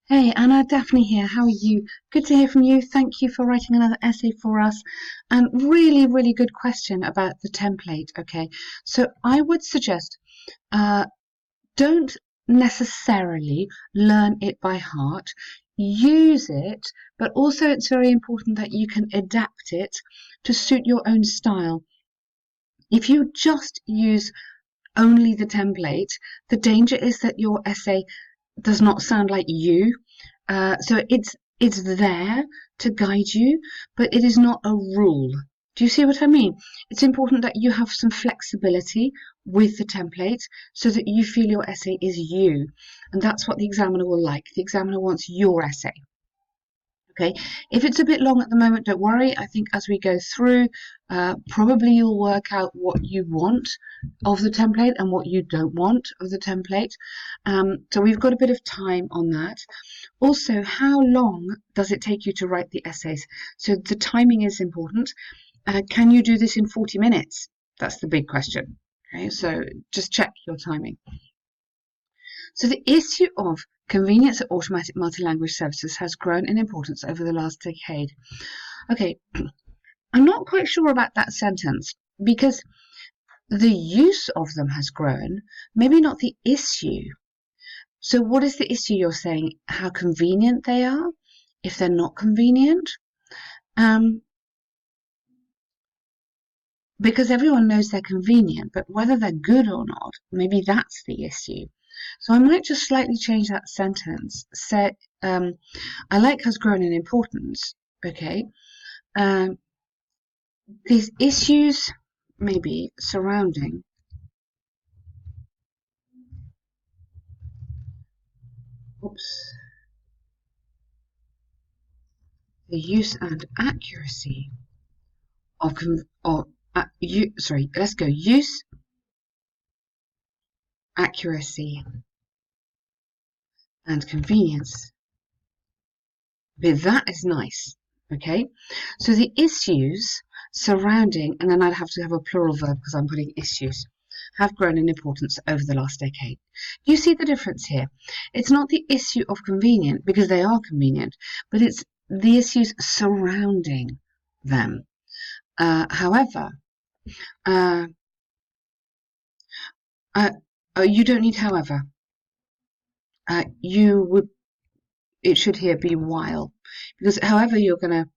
Hey Anna, Daphne here. How are you? Good to hear from you. Thank you for writing another essay for us. And really good question about the template. Okay, so I would suggest uh, don't necessarily learn it by heart. Use it, but also it's very important that you can adapt it to suit your own style. If you just use only the template, the danger is that your essay does not sound like you. So it's there to guide you, but it is not a rule. Do you see what I mean? It's important that you have some flexibility with the template so that you feel your essay is you. And that's what the examiner will like. The examiner wants your essay. Okay, if it's a bit long at the moment, don't worry. I think as we go through, probably you'll work out what you want of the template and what you don't want of the template. So we've got a bit of time on that. Also, how long does it take you to write the essays? So the timing is important. Can you do this in 40 minutes? That's the big question. Okay, so just check your timing. So the issue of convenience of automatic multi-language services has grown in importance over the last decade. Okay, I'm not quite sure about that sentence because the use of them has grown, maybe not the issue. So what is the issue you're saying? How convenient they are? If they're not convenient? Um, because everyone knows they're convenient, but whether they're good or not, maybe that's the issue. So I might just slightly change that sentence. Say, I like has grown in importance. Okay. Um, these issues maybe surrounding oops, the use and accuracy of let's go use accuracy and convenience. But that is nice. Okay, so the issues surrounding, and then I'd have to have a plural verb because I'm putting issues, have grown in importance over the last decade. Do you see the difference here? It's not the issue of convenient because they are convenient, but it's the issues surrounding them. However, uh, uh, you don't need however. You would, it should here be while, because however you're gonna,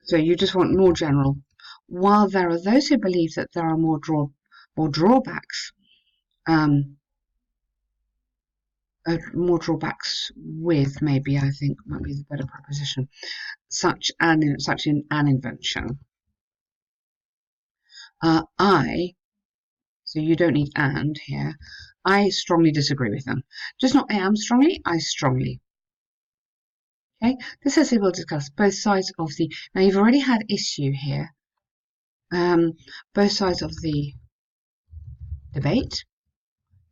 so you just want more general. While there are those who believe that there are more drawbacks, um, with maybe I think might be the better preposition, such an invention. I, so you don't need and here. I strongly disagree with them. Just not I am strongly, I strongly. Okay, this essay will discuss both sides of the. Now you've already had issue here. Both sides of the debate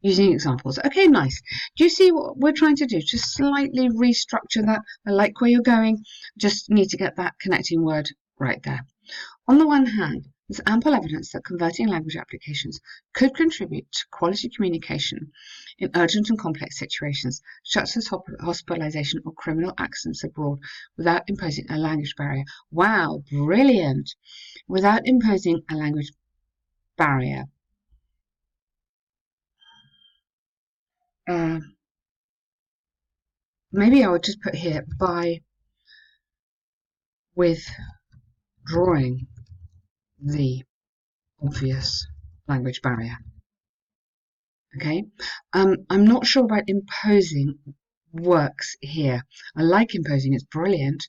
using examples. Okay, nice. Do you see what we're trying to do? Just slightly restructure that. I like where you're going. Just need to get that connecting word right there. On the one hand, there's ample evidence that converting language applications could contribute to quality communication in urgent and complex situations, such as hospitalization or criminal accidents abroad, without imposing a language barrier. Wow, brilliant! Without imposing a language barrier. Uh, Maybe I would just put here by withdrawing the obvious language barrier. Okay, I'm not sure about imposing works here. I like imposing, it's brilliant,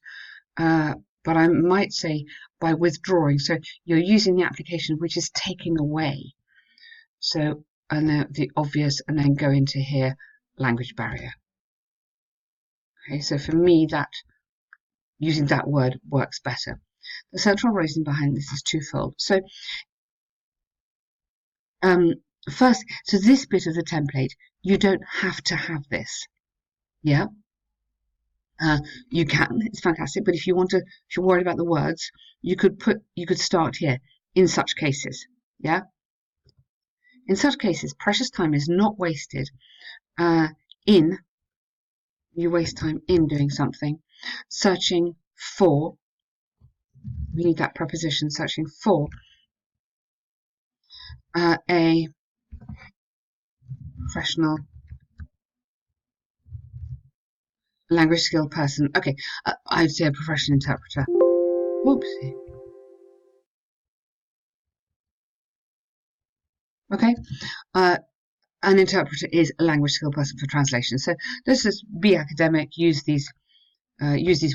but I might say by withdrawing. So you're using the application which is taking away. So, and the obvious, and then go into here, language barrier. Okay, so for me, that using that word works better. The central reason behind this is twofold. So, first, so this bit of the template, you don't have to have this. Yeah, you can. It's fantastic. But if you want to, if you're worried about the words, you could start here. In such cases, yeah. In such cases, precious time is not wasted in you waste time in doing something. Searching for, we need that preposition, searching for a professional language skilled person. Okay, I'd say a professional interpreter. Whoopsie. Okay, an interpreter is a language skilled person for translation. So let's just be academic. Use these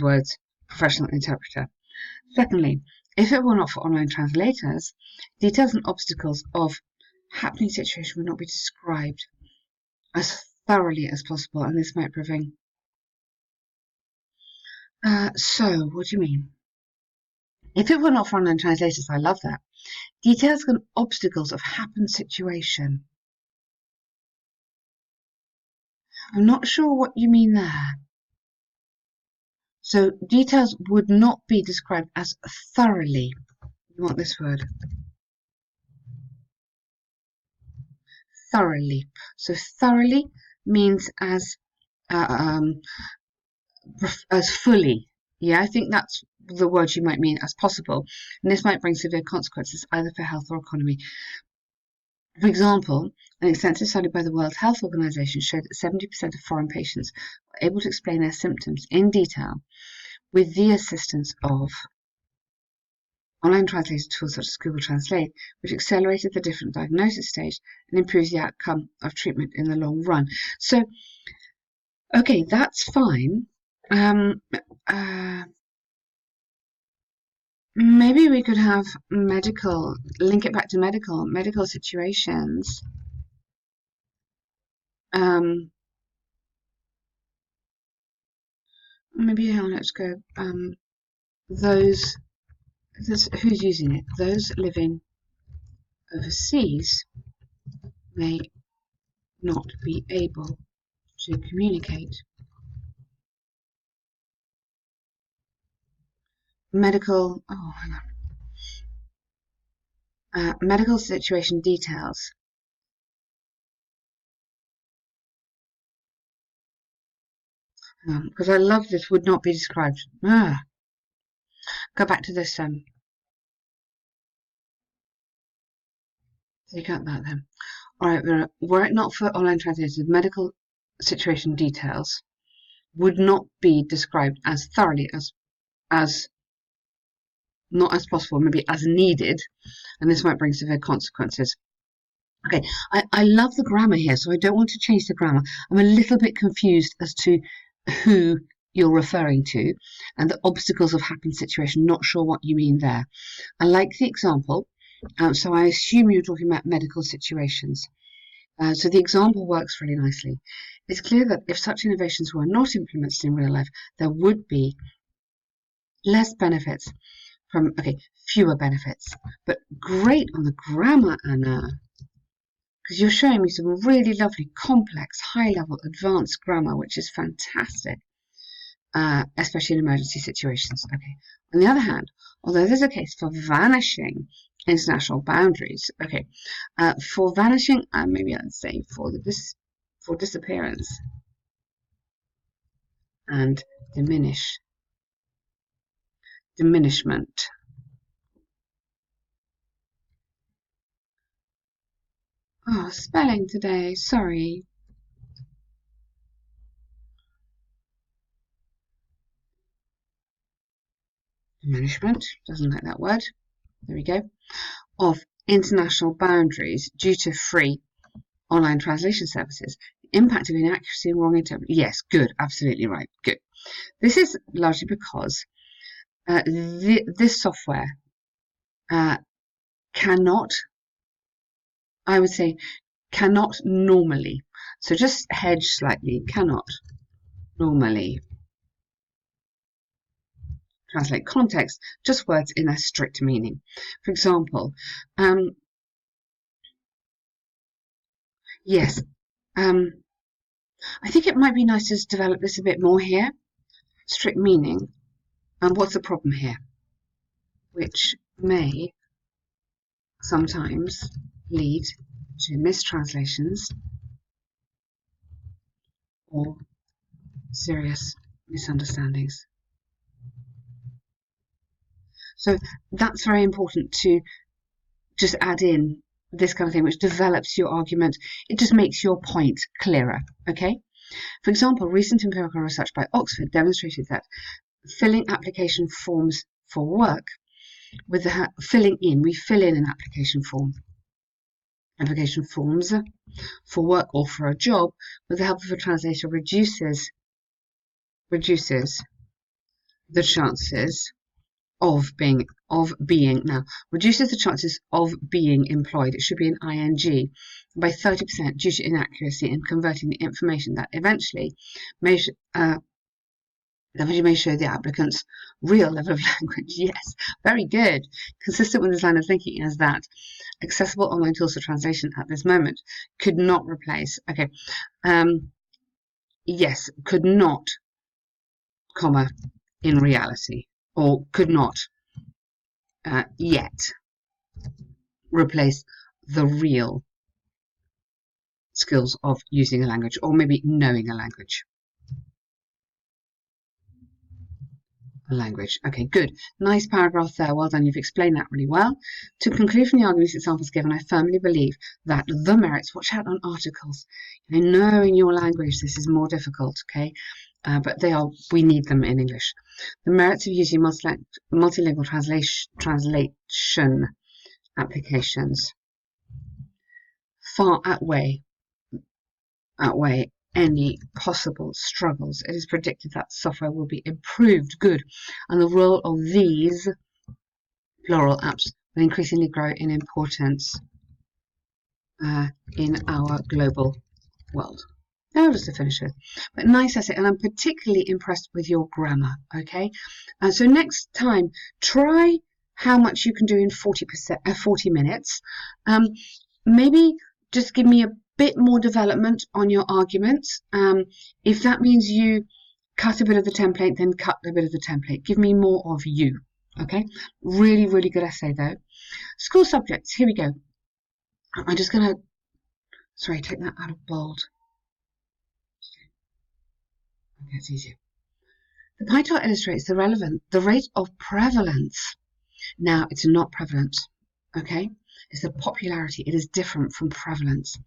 words. Professional interpreter. Secondly, if it were not for online translators, details and obstacles of happening situation would not be described as thoroughly as possible, and this might prevent. So, what do you mean? If it were not for online translators, I love that. Details and obstacles of happened situation. I'm not sure what you mean there. So, details would not be described as thoroughly. You want this word? Thoroughly. So, thoroughly means as fully. Yeah, I think that's the word you might mean, as possible. And this might bring severe consequences either for health or economy. For example, an extensive study by the World Health Organization showed that 70% of foreign patients were able to explain their symptoms in detail with the assistance of online translation tools such as Google Translate, which accelerated the different diagnosis stage and improves the outcome of treatment in the long run. So, okay, that's fine. Maybe we could have medical, link it back to medical situations. Maybe let's go. Those who's using it? Those living overseas may not be able to communicate. Medical. Oh, hang on. Medical situation details. Because I love this would not be described. Go back to this. Take out that then. All right. Were it not for online translators, medical situation details would not be described as thoroughly as not as possible, maybe as needed, and this might bring severe consequences. Okay, I love the grammar here, so I don't want to change the grammar. I'm a little bit confused as to who you're referring to and the obstacles of happened situation. Not sure what you mean there. I like the example, so I assume you're talking about medical situations. So the example works really nicely. It's clear that if such innovations were not implemented in real life, there would be less benefits from, fewer benefits. But great on the grammar, Anna, because you're showing me some really lovely, complex, high-level, advanced grammar, which is fantastic, especially in emergency situations. Okay. On the other hand, although there's a case for vanishing international boundaries, for vanishing, maybe I'd say for disappearance and diminishment. Oh, spelling today, sorry. Diminishment, doesn't like that word. There we go. Of international boundaries due to free online translation services. The impact of inaccuracy and wrong interpretation. Yes, good, absolutely right, good. This is largely because this software cannot, I would say, cannot normally, so just hedge slightly, cannot normally translate context, just words in a strict meaning. For example, yes, I think it might be nice to develop this a bit more here. Strict meaning, and what's the problem here? Which may sometimes lead to mistranslations or serious misunderstandings. So that's very important to just add in this kind of thing, which develops your argument. It just makes your point clearer, okay? For example, recent empirical research by Oxford demonstrated that filling application forms for work with the we fill in an application forms for work or for a job with the help of a translator reduces the chances of being reduces the chances of being employed. It should be an ing by 30% due to inaccuracy in converting the information that eventually may show the applicant's real level of language. Yes, very good. Consistent with this line of thinking is that accessible online tools for translation at this moment could not replace. Okay, yes, could not, comma, in reality, or could not yet replace the real skills of using a language, or maybe knowing a language. Okay, good. Nice paragraph there. Well done. You've explained that really well. To conclude from the arguments examples given, I firmly believe that the merits, watch out on articles. You know in your language this is more difficult, okay? But we need them in English. The merits of using multilingual translation applications far outweigh any possible struggles. It is predicted that software will be improved, good, and the role of these plural apps will increasingly grow in importance in our global world. Now just to finish with, but nice essay, and I'm particularly impressed with your grammar. Okay, so next time try how much you can do in 40 minutes. Maybe just give me a bit more development on your arguments. If that means you cut a bit of the template, then cut a bit of the template. Give me more of you. Okay, really, really good essay though. School subjects, here we go. I'm just gonna, sorry, take that out of bold. Okay, it's easier. The pie chart illustrates the rate of prevalence. Now, it's not prevalent, okay? It's the popularity. It is different from prevalence.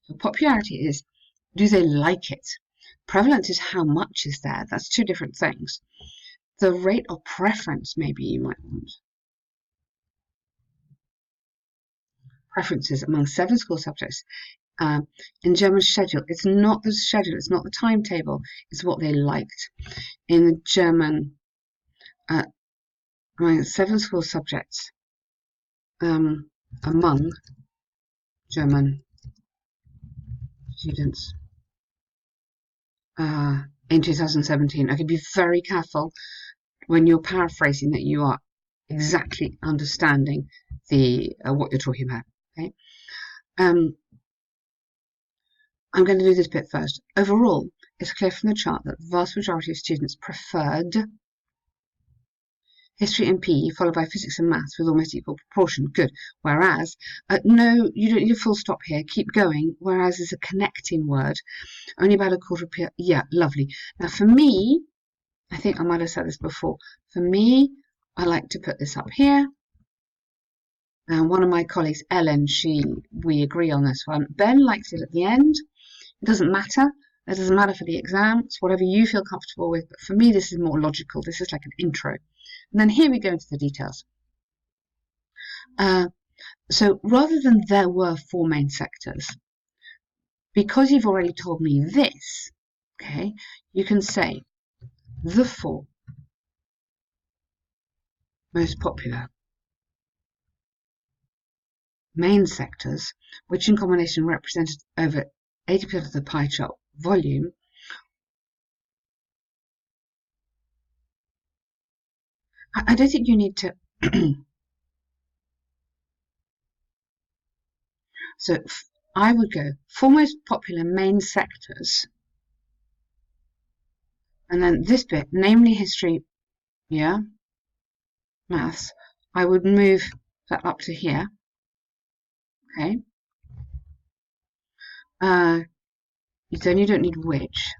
So popularity is, do they like it? Prevalence is how much is there. That's two different things. The rate of preference, maybe you might want. Preferences among 7 school subjects in German schedule. It's not the schedule, it's not the timetable, it's what they liked. In the German, among 7 school subjects among German students in 2017. Okay, be very careful when you're paraphrasing that you are exactly understanding the what you're talking about. Okay. I'm going to do this bit first. Overall, it's clear from the chart that the vast majority of students preferred history and PE, followed by physics and maths with almost equal proportion. Good. Whereas, no, you don't need a full stop here. Keep going. Whereas is a connecting word. Only about a quarter of yeah, lovely. Now for me, I think I might have said this before. For me, I like to put this up here. And one of my colleagues, Ellen, we agree on this one. Ben likes it at the end. It doesn't matter. It doesn't matter for the exam. It's whatever you feel comfortable with. But for me, this is more logical. This is like an intro. And then here we go into the details. So rather than there were 4 main sectors, because you've already told me this, okay, you can say the 4 most popular main sectors, which in combination represented over 80% of the pie chart volume, I don't think you need to. So I would go 4 most popular main sectors, and then this bit, namely history, yeah, maths, I would move that up to here. Okay. Then you don't need which.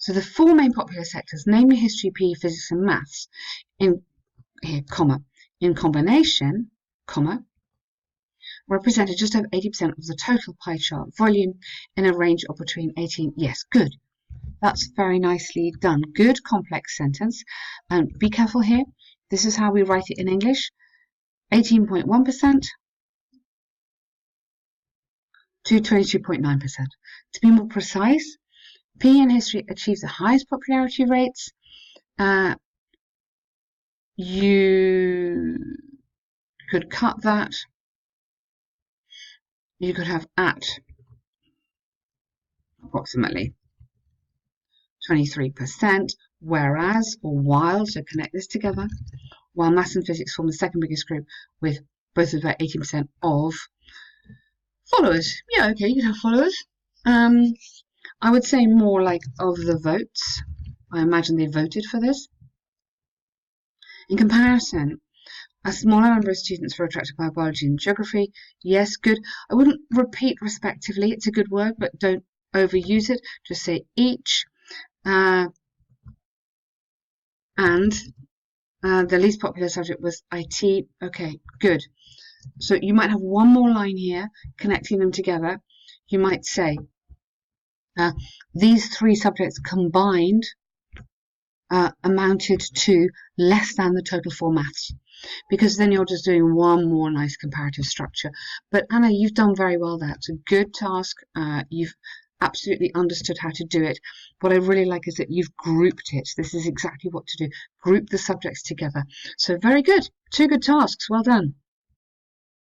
So the four main popular sectors, namely history, PE, physics and maths, in here, comma, in combination, comma, represented just over 80% of the total pie chart volume in a range of between 18, yes, good. That's very nicely done. Good complex sentence. And be careful here. This is how we write it in English. 18.1% to 22.9%. To be more precise, PE and history achieves the highest popularity rates. You could cut that. You could have at approximately 23%, whereas, or while, so connect this together, while maths and physics form the second biggest group with both of about 18% of followers. Yeah, okay, you could have followers. I would say more like of the votes. I imagine they voted for this. In comparison, a smaller number of students were attracted by biology and geography. Yes, good. I wouldn't repeat respectively. It's a good word, but don't overuse it. Just say each. And the least popular subject was IT. Okay, good. So you might have one more line here connecting them together. You might say these three subjects combined amounted to less than the total for maths, because then you're just doing one more nice comparative structure. But Anna, you've done very well there. It's a good task. You've absolutely understood how to do it. What I really like is that you've grouped it. This is exactly what to do. Group the subjects together. So very good. Two good tasks. Well done.